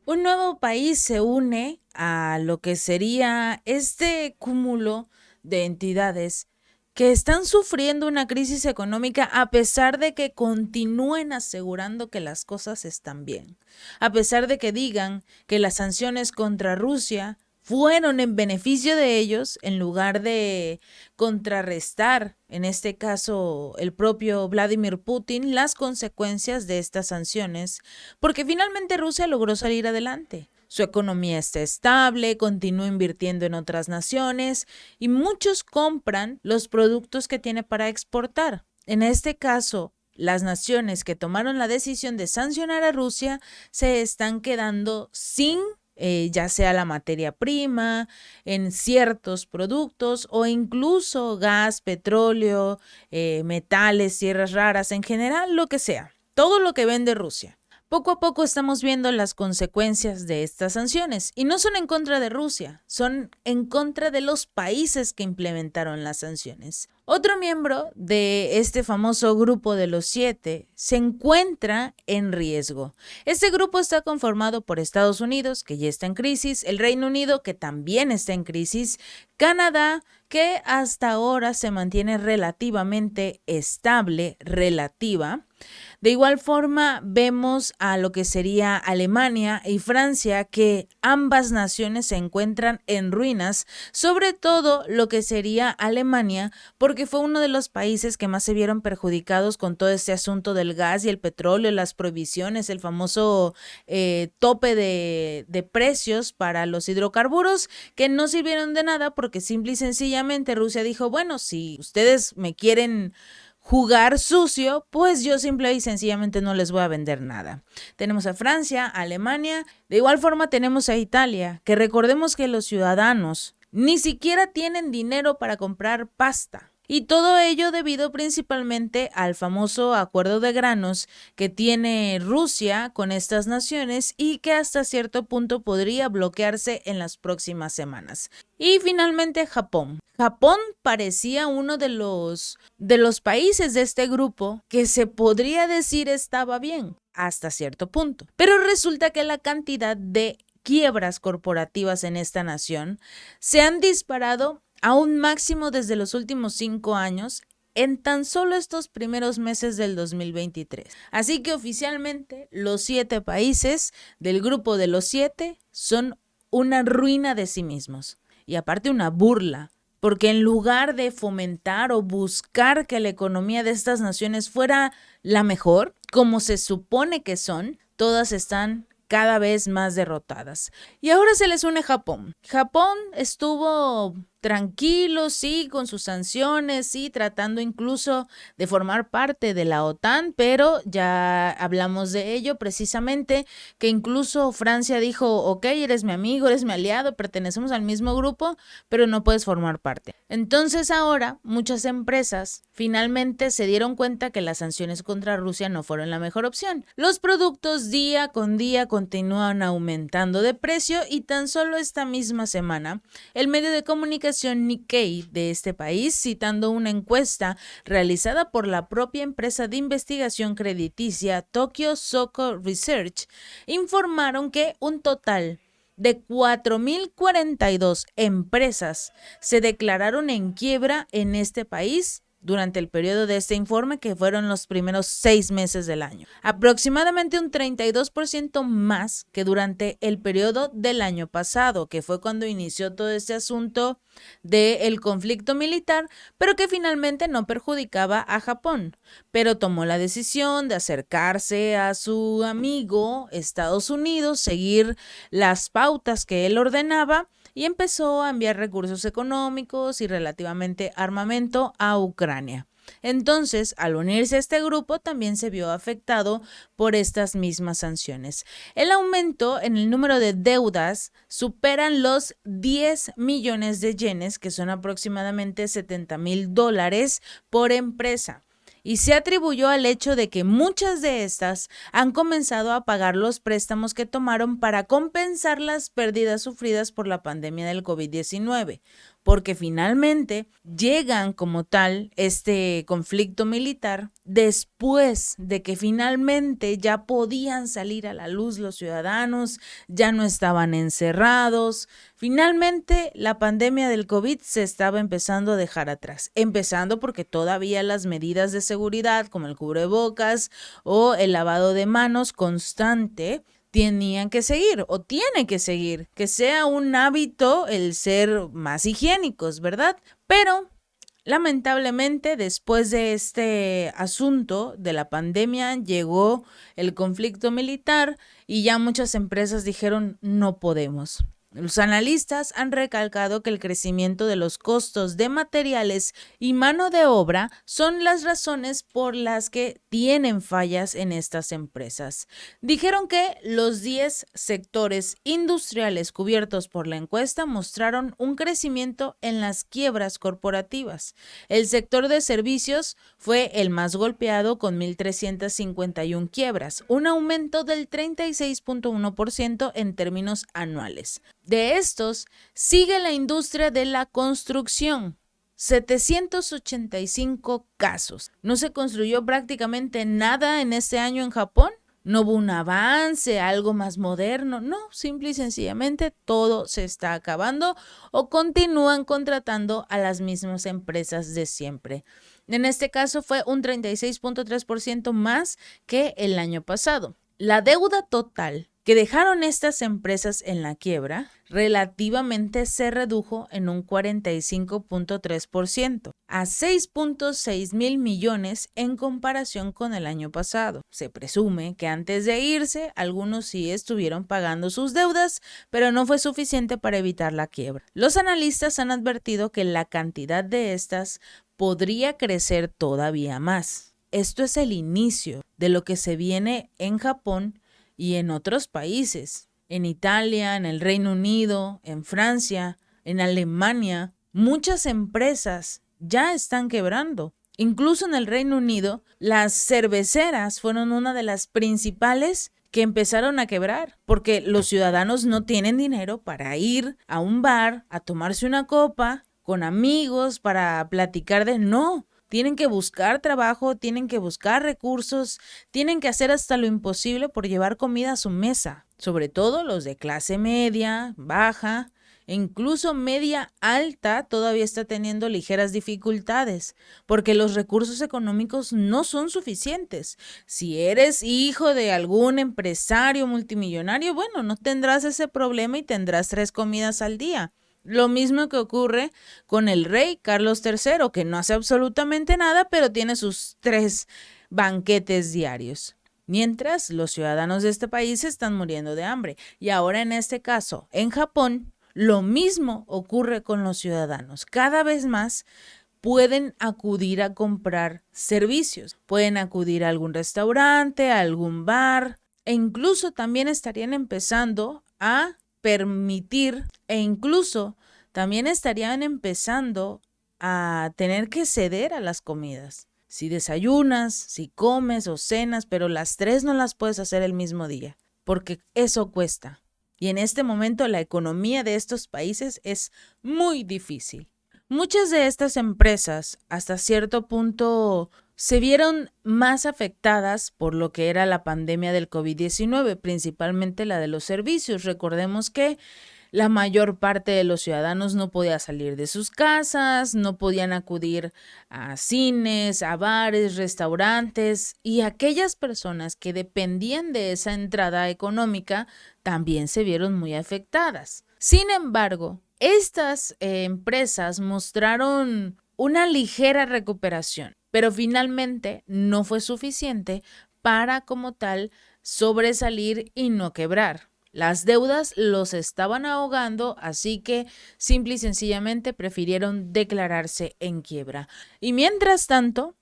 Un nuevo país se une a lo que sería este cúmulo de entidades que están sufriendo una crisis económica a pesar de que continúen asegurando que las cosas están bien, a pesar de que digan que las sanciones contra Rusia fueron en beneficio de ellos en lugar de contrarrestar, en este caso el propio Vladimir Putin, las consecuencias de estas sanciones, porque finalmente Rusia logró salir adelante. Su economía está estable, continúa invirtiendo en otras naciones y muchos compran los productos que tiene para exportar. En este caso, las naciones que tomaron la decisión de sancionar a Rusia se están quedando sin ya sea la materia prima, en ciertos productos o incluso gas, petróleo, metales, tierras raras, en general lo que sea, todo lo que vende Rusia. Poco a poco estamos viendo las consecuencias de estas sanciones y no son en contra de Rusia, son en contra de los países que implementaron las sanciones. Otro miembro de este famoso grupo de los 7 se encuentra en riesgo. Este grupo está conformado por Estados Unidos, que ya está en crisis, el Reino Unido, que también está en crisis, Canadá, que hasta ahora se mantiene relativamente estable, De igual forma, vemos a lo que sería Alemania y Francia, que ambas naciones se encuentran en ruinas, sobre todo lo que sería Alemania, porque fue uno de los países que más se vieron perjudicados con todo este asunto del gas y el petróleo, las prohibiciones, el famoso tope de precios para los hidrocarburos, que no sirvieron de nada porque simple y sencillamente Rusia dijo, bueno, si ustedes me quieren jugar sucio, pues yo simple y sencillamente no les voy a vender nada. Tenemos a Francia, a Alemania, de igual forma tenemos a Italia, que recordemos que los ciudadanos ni siquiera tienen dinero para comprar pasta. Y todo ello debido principalmente al famoso acuerdo de granos que tiene Rusia con estas naciones y que hasta cierto punto podría bloquearse en las próximas semanas. Y finalmente Japón. Japón parecía uno de los países de este grupo que se podría decir estaba bien hasta cierto punto. Pero resulta que la cantidad de quiebras corporativas en esta nación se han disparado a un máximo desde los últimos 5 años en tan solo estos primeros meses del 2023. Así que oficialmente los 7 países del grupo de los 7 son una ruina de sí mismos y aparte una burla, porque en lugar de fomentar o buscar que la economía de estas naciones fuera la mejor, como se supone que son, todas están cada vez más derrotadas. Y ahora se les une Japón. Japón estuvo tranquilo, sí, con sus sanciones, sí, tratando incluso de formar parte de la OTAN, pero ya hablamos de ello precisamente, que incluso Francia dijo, ok, eres mi amigo, eres mi aliado, pertenecemos al mismo grupo, pero no puedes formar parte. Entonces ahora muchas empresas finalmente se dieron cuenta que las sanciones contra Rusia no fueron la mejor opción. Los productos día con día continúan aumentando de precio y tan solo esta misma semana, el medio de comunicación Nikkei de este país, citando una encuesta realizada por la propia empresa de investigación crediticia Tokyo Soko Research, informaron que un total de 4.042 empresas se declararon en quiebra en este país durante el periodo de este informe, que fueron los primeros 6 meses del año. Aproximadamente un 32% más que durante el periodo del año pasado, que fue cuando inició todo este asunto del conflicto militar, pero que finalmente no perjudicaba a Japón, pero tomó la decisión de acercarse a su amigo Estados Unidos, seguir las pautas que él ordenaba y empezó a enviar recursos económicos y relativamente armamento a Ucrania. Entonces, al unirse a este grupo, también se vio afectado por estas mismas sanciones. El aumento en el número de deudas superan los 10 millones de yenes, que son aproximadamente $70,000 por empresa. Y se atribuyó al hecho de que muchas de estas han comenzado a pagar los préstamos que tomaron para compensar las pérdidas sufridas por la pandemia del COVID-19. porque finalmente llegan como tal este conflicto militar después de que finalmente ya podían salir a la luz los ciudadanos, ya no estaban encerrados. Finalmente la pandemia del COVID se estaba empezando a dejar atrás, empezando porque todavía las medidas de seguridad como el cubrebocas o el lavado de manos constante tenían que seguir o tiene que seguir, que sea un hábito el ser más higiénicos, ¿verdad? Pero lamentablemente, después de este asunto de la pandemia, llegó el conflicto militar y ya muchas empresas dijeron no podemos. Los analistas han recalcado que el crecimiento de los costos de materiales y mano de obra son las razones por las que tienen fallas en estas empresas. Dijeron que los 10 sectores industriales cubiertos por la encuesta mostraron un crecimiento en las quiebras corporativas. El sector de servicios fue el más golpeado con 1,351 quiebras, un aumento del 36.1% en términos anuales. De estos, sigue la industria de la construcción. 785 casos. ¿No se construyó prácticamente nada en este año en Japón? ¿No hubo un avance, algo más moderno? No, simple y sencillamente todo se está acabando o continúan contratando a las mismas empresas de siempre. En este caso fue un 36.3% más que el año pasado. La deuda total que dejaron estas empresas en la quiebra relativamente se redujo en un 45.3% a 6.6 mil millones en comparación con el año pasado. Se presume que antes de irse, algunos sí estuvieron pagando sus deudas, pero no fue suficiente para evitar la quiebra. Los analistas han advertido que la cantidad de estas podría crecer todavía más. Esto es el inicio de lo que se viene en Japón y en otros países, en Italia, en el Reino Unido, en Francia, en Alemania. Muchas empresas ya están quebrando. Incluso en el Reino Unido, las cerveceras fueron una de las principales que empezaron a quebrar, porque los ciudadanos no tienen dinero para ir a un bar a tomarse una copa con amigos, para platicar no. Tienen que buscar trabajo, tienen que buscar recursos, tienen que hacer hasta lo imposible por llevar comida a su mesa, sobre todo los de clase media, baja, e incluso media alta todavía está teniendo ligeras dificultades, porque los recursos económicos no son suficientes. Si eres hijo de algún empresario multimillonario, bueno, no tendrás ese problema y tendrás 3 comidas al día. Lo mismo que ocurre con el rey Carlos III, que no hace absolutamente nada, pero tiene sus 3 banquetes diarios. Mientras los ciudadanos de este país están muriendo de hambre. Y ahora en este caso, en Japón, lo mismo ocurre con los ciudadanos. Cada vez más pueden acudir a comprar servicios. Pueden acudir a algún restaurante, a algún bar, e incluso también estarían empezando a permitir incluso también estarían empezando a tener que ceder a las comidas. Si desayunas, si comes o cenas, pero las 3 no las puedes hacer el mismo día, porque eso cuesta. Y en este momento la economía de estos países es muy difícil. Muchas de estas empresas, hasta cierto punto, se vieron más afectadas por lo que era la pandemia del COVID-19, principalmente la de los servicios. Recordemos que la mayor parte de los ciudadanos no podía salir de sus casas, no podían acudir a cines, a bares, restaurantes, y aquellas personas que dependían de esa entrada económica también se vieron muy afectadas. Sin embargo, estas empresas mostraron una ligera recuperación, pero finalmente no fue suficiente para como tal sobresalir y no quebrar. Las deudas los estaban ahogando, así que simple y sencillamente prefirieron declararse en quiebra. Y mientras tanto,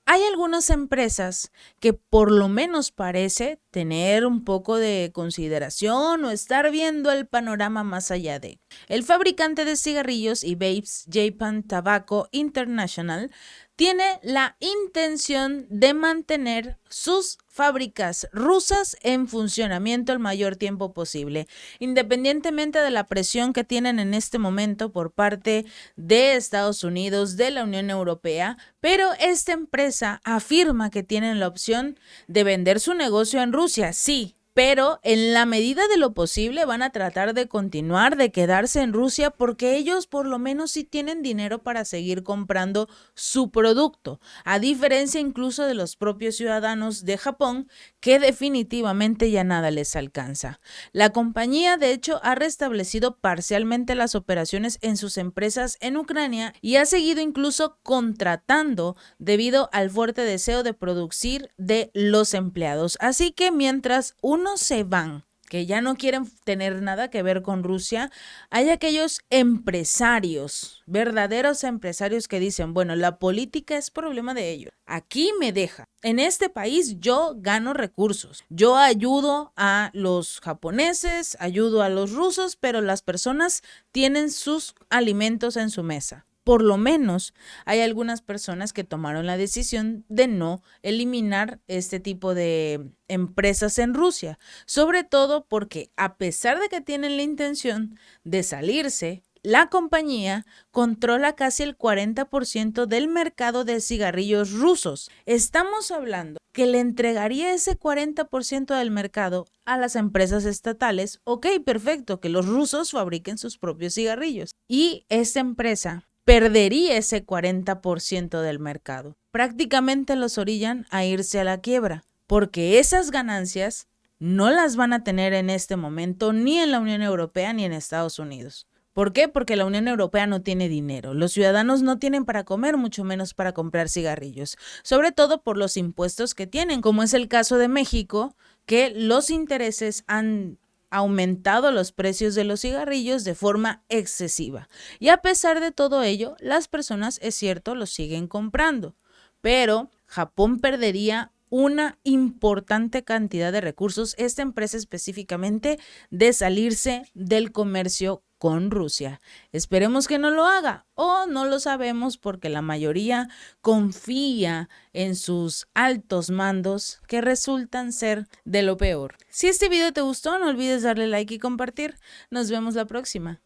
hay algunas empresas que por lo menos parece tener un poco de consideración o estar viendo el panorama más allá de. El fabricante de cigarrillos y vapes Japan Tobacco International tiene la intención de mantener sus fábricas rusas en funcionamiento el mayor tiempo posible, independientemente de la presión que tienen en este momento por parte de Estados Unidos, de la Unión Europea, pero esta empresa afirma que tienen la opción de vender su negocio en Rusia, sí, pero en la medida de lo posible van a tratar de continuar, de quedarse en Rusia, porque ellos por lo menos sí tienen dinero para seguir comprando su producto, a diferencia incluso de los propios ciudadanos de Japón, que definitivamente ya nada les alcanza. La compañía, de hecho, ha restablecido parcialmente las operaciones en sus empresas en Ucrania y ha seguido incluso contratando debido al fuerte deseo de producir de los empleados. Así que mientras unos se van, que ya no quieren tener nada que ver con Rusia, hay aquellos empresarios, verdaderos empresarios que dicen, bueno, la política es problema de ellos. Aquí me deja. En este país yo gano recursos. Yo ayudo a los japoneses, ayudo a los rusos, pero las personas tienen sus alimentos en su mesa. Por lo menos hay algunas personas que tomaron la decisión de no eliminar este tipo de empresas en Rusia, sobre todo porque a pesar de que tienen la intención de salirse, la compañía controla casi el 40% del mercado de cigarrillos rusos. Estamos hablando que le entregaría ese 40% del mercado a las empresas estatales. Ok, perfecto, que los rusos fabriquen sus propios cigarrillos. Y esta empresa perdería ese 40% del mercado. Prácticamente los orillan a irse a la quiebra, porque esas ganancias no las van a tener en este momento ni en la Unión Europea ni en Estados Unidos. ¿Por qué? Porque la Unión Europea no tiene dinero. Los ciudadanos no tienen para comer, mucho menos para comprar cigarrillos, sobre todo por los impuestos que tienen, como es el caso de México, que los intereses han aumentado los precios de los cigarrillos de forma excesiva. Y a pesar de todo ello, las personas, es cierto, los siguen comprando. Pero Japón perdería una importante cantidad de recursos, esta empresa específicamente, de salirse del comercio con Rusia. Esperemos que no lo haga o no lo sabemos porque la mayoría confía en sus altos mandos que resultan ser de lo peor. Si este video te gustó, no olvides darle like y compartir. Nos vemos la próxima.